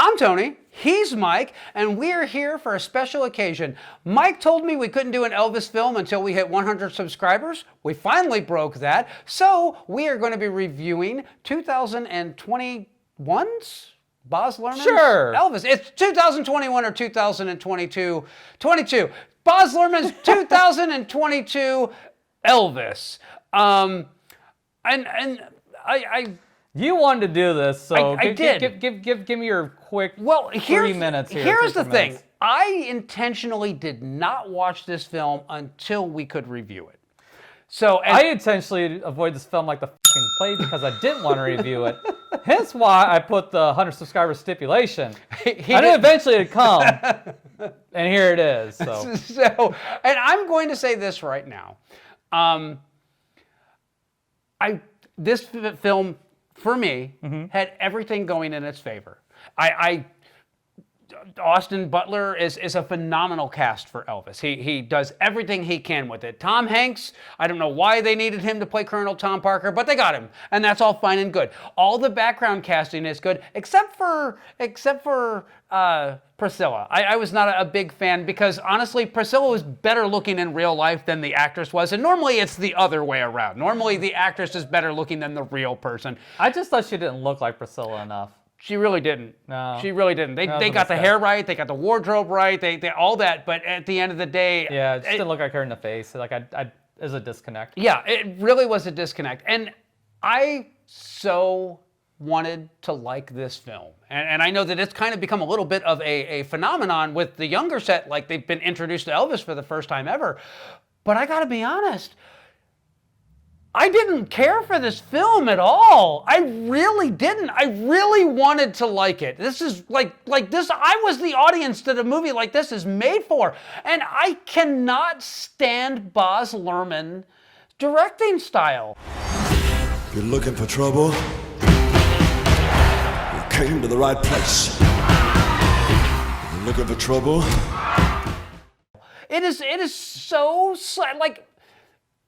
I'm Tony, he's Mike, and we're here for a special occasion. Mike told me we couldn't do an Elvis film until we hit 100 subscribers. We finally broke that, so we are going to be reviewing 2021's Baz Luhrmann's Elvis. It's 2021 or 2022. 22. Baz Luhrmann's 2022 Elvis. You wanted to do this, so I did. Give me your quick 3 minutes here. Here's the thing. I intentionally did not watch this film until we could review it. So I intentionally avoided this film like the fucking plague because I didn't want to review it. Hence why I put the 100 subscriber stipulation. I knew eventually it'd come, and here it is. So, and I'm going to say this right now. This film, for me, had everything going in its favor. Austin Butler is a phenomenal cast for Elvis. He does everything he can with it. Tom Hanks, I don't know why they needed him to play Colonel Tom Parker, but they got him, and that's all fine and good. All the background casting is good, except for Priscilla. I was not a big fan because, honestly, Priscilla was better looking in real life than the actress was, and normally it's the other way around. Normally the actress is better looking than the real person. I just thought she didn't look like Priscilla enough. She really didn't. No. She really didn't. They got the hair right, they got the wardrobe right, they all that, but at the end of the day... Yeah, it just didn't look like her in the face. Like, there's a disconnect. Yeah, it really was a disconnect. And I so wanted to like this film. And I know that it's kind of become a little bit of a phenomenon with the younger set, like they've been introduced to Elvis for the first time ever. But I gotta be honest, I didn't care for this film at all. I really didn't. I really wanted to like it. This is like this. I was the audience that a movie like this is made for. And I cannot stand Baz Luhrmann directing style. If you're looking for trouble, you came to the right place. If you're looking for trouble. It is so like...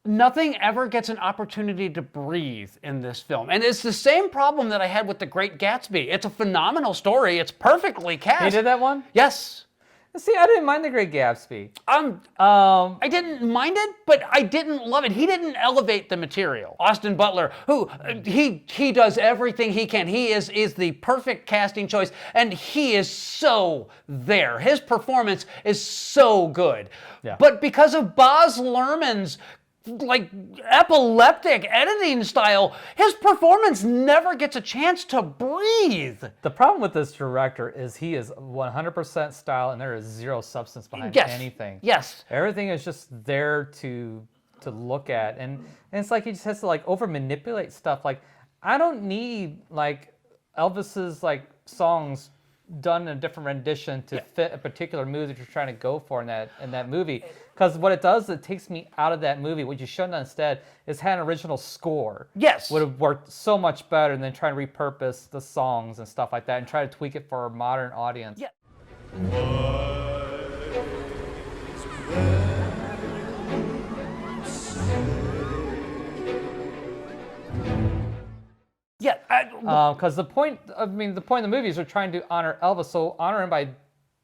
Nothing ever gets an opportunity to breathe in this film. And it's the same problem that I had with The Great Gatsby. It's a phenomenal story. It's perfectly cast. You did that one? Yes. See, I didn't mind The Great Gatsby. I didn't mind it, but I didn't love it. He didn't elevate the material. Austin Butler, who he does everything he can. He is the perfect casting choice, and he is so there. His performance is so good. Yeah. But because of Baz Luhrmann's epileptic editing style, his performance never gets a chance to breathe. The problem with this director is he is 100% style and there is zero substance behind anything. Yes. Everything is just there to look at, and it's like he just has to over manipulate stuff. Like, I don't need Elvis's songs done in a different rendition to fit a particular mood that you're trying to go for in that movie. Because what it does, it takes me out of that movie. What you should have done instead is had an original score. Yes. Would have worked so much better than trying to repurpose the songs and stuff like that and try to tweak it for a modern audience. Yeah. Yeah. Because the point of the movie is they're trying to honor Elvis, so honor him by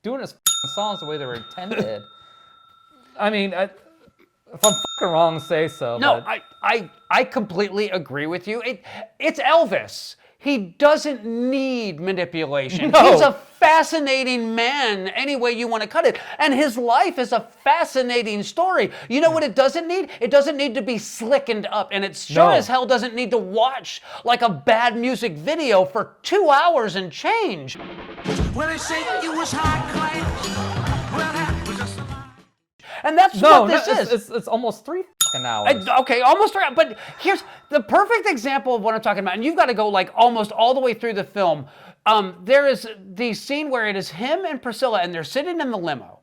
doing his songs the way they were intended. I mean, if I'm fucking wrong, say so. No, but... I completely agree with you. It's Elvis. He doesn't need manipulation. No. He's a fascinating man any way you want to cut it. And his life is a fascinating story. You know what it doesn't need? It doesn't need to be slickened up. And it sure as hell doesn't need to watch like a bad music video for 2 hours and change. Well, they say you was high class. Well, that was just a lie. And that's what this is. It's almost 3 fucking hours. Okay, almost 3 hours. But here's the perfect example of what I'm talking about. And you've got to go almost all the way through the film. There is the scene where it is him and Priscilla, and they're sitting in the limo.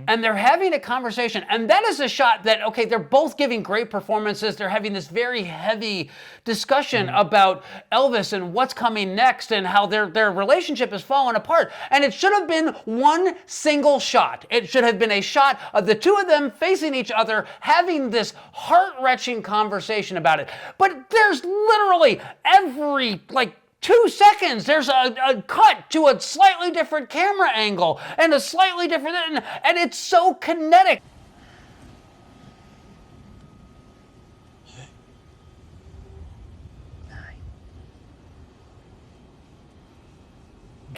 And they're having a conversation, and that is a shot that, okay, they're both giving great performances. They're having this very heavy discussion about Elvis and what's coming next and how their relationship is falling apart. And it should have been one single shot. It should have been a shot of the two of them facing each other, having this heart-wrenching conversation about it. But there's literally every, 2 seconds, there's a cut to a slightly different camera angle and a slightly different, and it's so kinetic.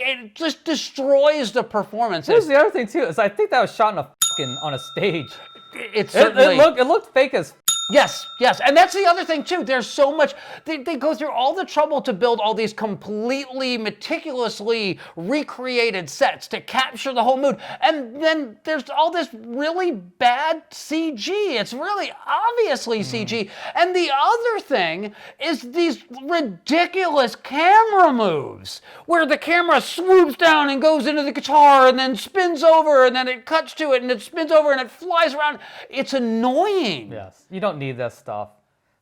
It just destroys the performance. Here's the other thing too, is I think that was shot on a stage. It certainly It looked fake as. Yes, and that's the other thing too. There's so much, they go through all the trouble to build all these completely meticulously recreated sets to capture the whole mood. And then there's all this really bad CG. It's really obviously CG. And the other thing is these ridiculous camera moves where the camera swoops down and goes into the guitar and then spins over and then it cuts to it and it spins over and it flies around. It's annoying. Yes, you don't need that stuff.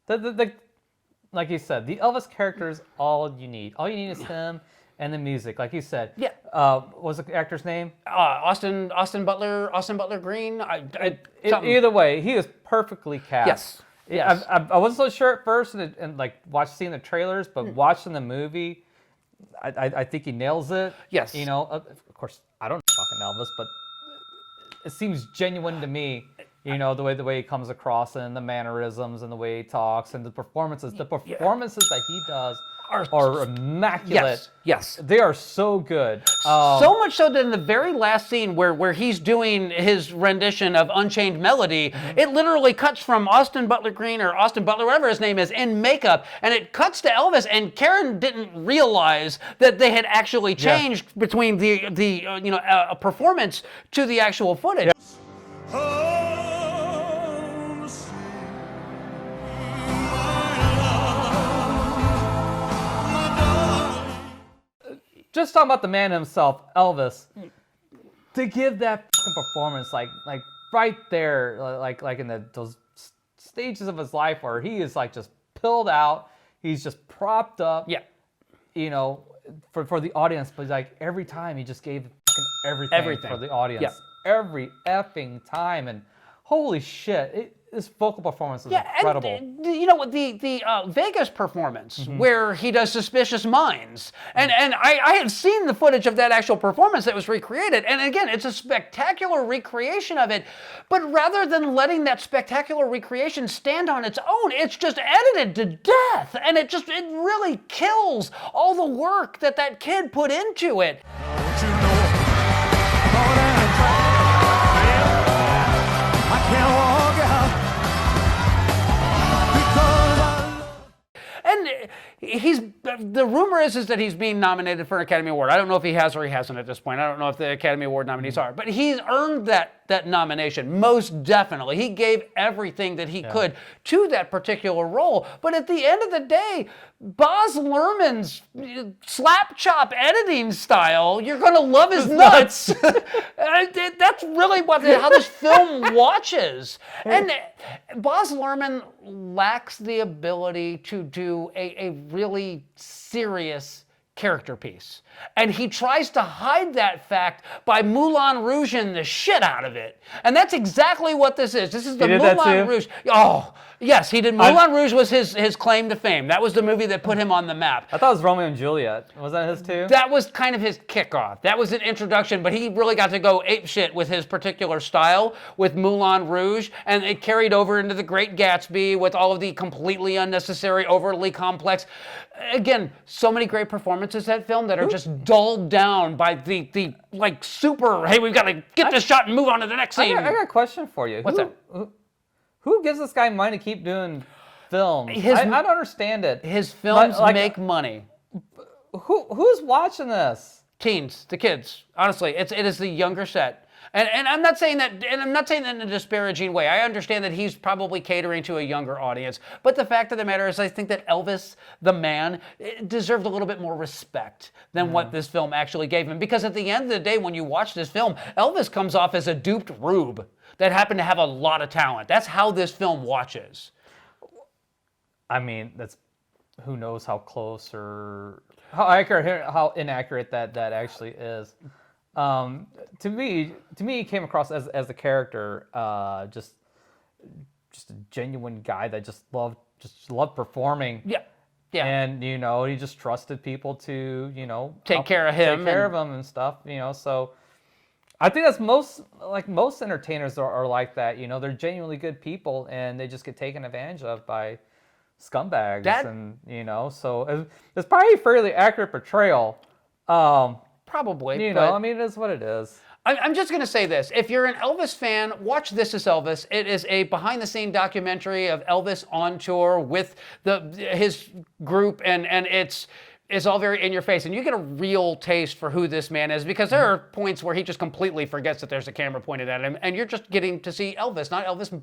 Like you said, the Elvis character is all you need. All you need is him and the music. Like you said. Yeah. What was the actor's name? Austin Butler Green. Either way, he is perfectly cast. Yes. I wasn't so sure at first, and like seeing the trailers, but watching the movie, I think he nails it. Yes. You know, of course, I don't know fucking Elvis, but it seems genuine to me. You know, the way he comes across and the mannerisms and the way he talks and the performances. The performances that he does are immaculate. Yes. They are so good. So much so that in the very last scene where he's doing his rendition of Unchained Melody, it literally cuts from Austin Butler Green or Austin Butler, whatever his name is, in makeup, and it cuts to Elvis, and Karen didn't realize that they had actually changed between the a performance to the actual footage. Just talking about the man himself, Elvis, to give that fucking performance, like right there, like in those stages of his life where he is like just pilled out, he's just propped up. Yeah. You know, for the audience, but like every time he just gave fucking everything for the audience. Yeah. Every effing time, and holy shit, this vocal performance is incredible. And, you know, the Vegas performance where he does Suspicious Minds, and I had seen the footage of that actual performance that was recreated, and again, it's a spectacular recreation of it, but rather than letting that spectacular recreation stand on its own, it's just edited to death, and it really kills all the work that kid put into it. And the rumor is that he's being nominated for an Academy Award. I don't know if he has or he hasn't at this point. I don't know if the Academy Award nominees are, but he's earned that nomination, most definitely. He gave everything that he could to that particular role. But at the end of the day, Baz Luhrmann's slap chop editing style, you're going to love his nuts. That's really how this film watches. And Baz Luhrmann lacks the ability to do a really serious character piece. And he tries to hide that fact by Moulin Rouging the shit out of it. And that's exactly what this is. This is the Moulin Rouge. Oh, yes, he did. Moulin Rouge was his claim to fame. That was the movie that put him on the map. I thought it was Romeo and Juliet. Was that his too? That was kind of his kickoff. That was an introduction, but he really got to go apeshit with his particular style with Moulin Rouge, and it carried over into The Great Gatsby with all of the completely unnecessary, overly complex. Again, so many great performances in that film that are just dulled down by the like super, hey, we've got to get this shot and move on to the next scene. I got a question for you. What's that? Who gives this guy money to keep doing films? I don't understand it. His films make money. Who's watching this? Teens, the kids. Honestly, it is the younger set. And I'm not saying that, in a disparaging way. I understand that he's probably catering to a younger audience. But the fact of the matter is, I think that Elvis, the man, deserved a little bit more respect than what this film actually gave him. Because at the end of the day, when you watch this film, Elvis comes off as a duped rube that happened to have a lot of talent. That's how this film watches. I mean, who knows how close or how inaccurate that actually is. To me, he came across as a character, just a genuine guy that just loved performing. Yeah. Yeah. And, he just trusted people to, Take care of him Take care and- of him and stuff, so I think that's most entertainers are like that, they're genuinely good people and they just get taken advantage of by scumbags. And, so it's probably a fairly accurate portrayal. Probably. But I mean, it is what it is. I'm just going to say this. If you're an Elvis fan, watch This Is Elvis. It is a behind-the-scene documentary of Elvis on tour with his group, and it's all very in your face. And you get a real taste for who this man is, because there are points where he just completely forgets that there's a camera pointed at him, and you're just getting to see Elvis, not Elvis,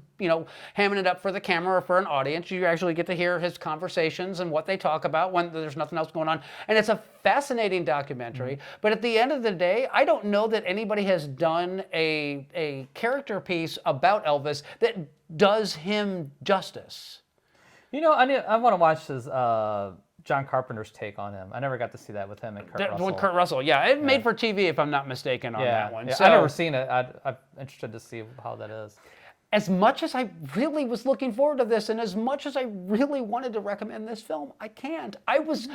hamming it up for the camera or for an audience. You actually get to hear his conversations and what they talk about when there's nothing else going on. And it's a fascinating documentary. But at the end of the day, I don't know that anybody has done a character piece about Elvis that does him justice. I want to watch this John Carpenter's take on him. I never got to see that with him and Kurt Russell. With Kurt Russell, yeah. It made for TV, if I'm not mistaken, on that one. Yeah, So, I've never seen it. I'm interested to see how that is. as much as I really was looking forward to this, and as much as I really wanted to recommend this film, I can't. I was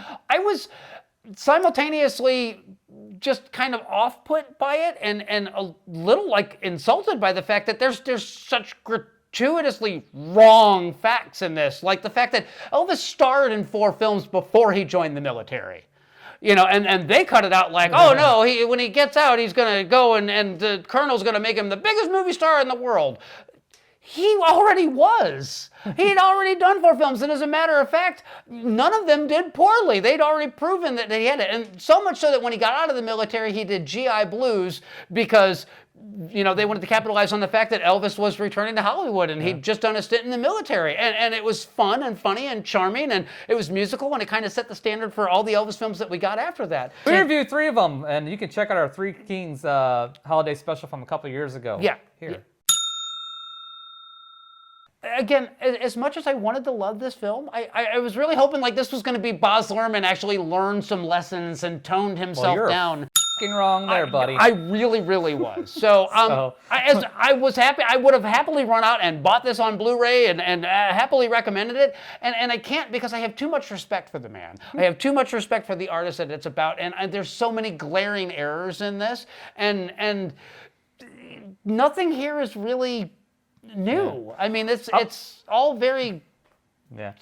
simultaneously just kind of off-put by it, and a little insulted by the fact that there's such gratuitously wrong facts in this, like the fact that Elvis starred in 4 films before he joined the military. And they cut it out like, oh no, when he gets out, he's gonna go and the colonel's gonna make him the biggest movie star in the world. He already was. He'd already done 4 films, and as a matter of fact, none of them did poorly. They'd already proven that he had it, and so much so that when he got out of the military, he did GI Blues because they wanted to capitalize on the fact that Elvis was returning to Hollywood, and he'd just done a stint in the military, and it was fun and funny and charming, and it was musical, and it kind of set the standard for all the Elvis films that we got after that. We reviewed 3 of them, and you can check out our 3 Kings holiday special from a couple of years ago. Yeah. Here. Yeah. Again, as much as I wanted to love this film, I was really hoping this was going to be Baz Luhrmann actually learned some lessons and toned himself you're down. Fucking wrong there, buddy. I really, really was. So, I was happy. I would have happily run out and bought this on Blu-ray and happily recommended it. And I can't, because I have too much respect for the man. I have too much respect for the artist that it's about. And there's so many glaring errors in this. And nothing here is really new. Yeah. I mean, it's all very... Yeah.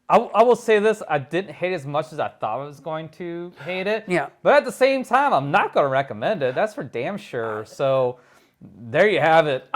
I will say this, I didn't hate it as much as I thought I was going to hate it. Yeah. But at the same time, I'm not going to recommend it. That's for damn sure. So there you have it.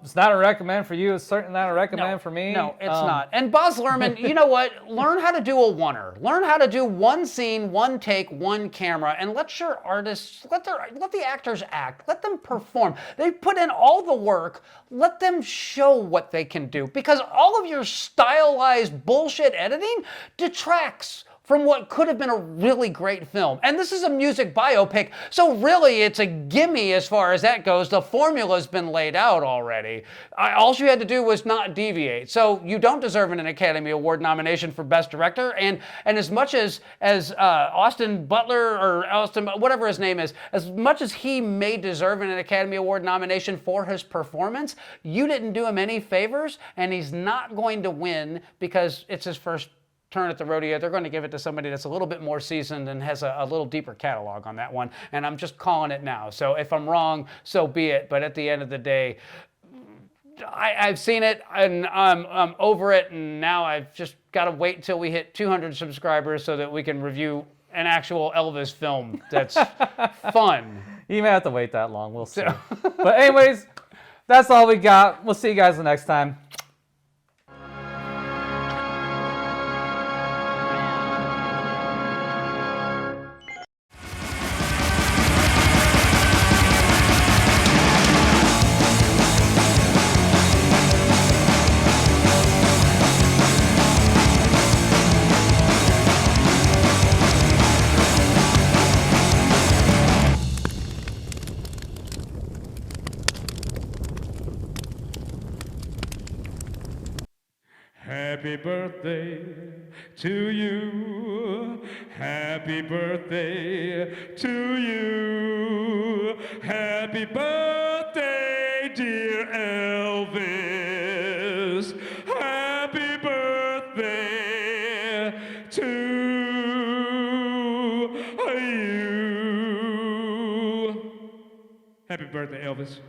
It's not a recommend for you. It's certainly not a recommend for me. No, it's not. And Baz Luhrmann, you know what? Learn how to do a oneer. Learn how to do one scene, one take, one camera, and let your artists, let the actors act. Let them perform. They put in all the work. Let them show what they can do. Because all of your stylized bullshit editing detracts from what could have been a really great film. And this is a music biopic, so really it's a gimme as far as that goes. The formula's been laid out already. All you had to do was not deviate. So you don't deserve an Academy Award nomination for Best Director, and as much as Austin Butler, or Austin, whatever his name is, as much as he may deserve an Academy Award nomination for his performance, you didn't do him any favors, and he's not going to win because it's his first turn at the rodeo. They're going to give it to somebody that's a little bit more seasoned and has a little deeper catalog on that one. And I'm just calling it now. So if I'm wrong, so be it. But at the end of the day, I've seen it and I'm over it. And now I've just got to wait until we hit 200 subscribers so that we can review an actual Elvis film that's fun. You may have to wait that long. We'll see. But anyways, that's all we got. We'll see you guys the next time. Happy birthday to you. Happy birthday to you. Happy birthday, dear Elvis. Happy birthday to you. Happy birthday, Elvis.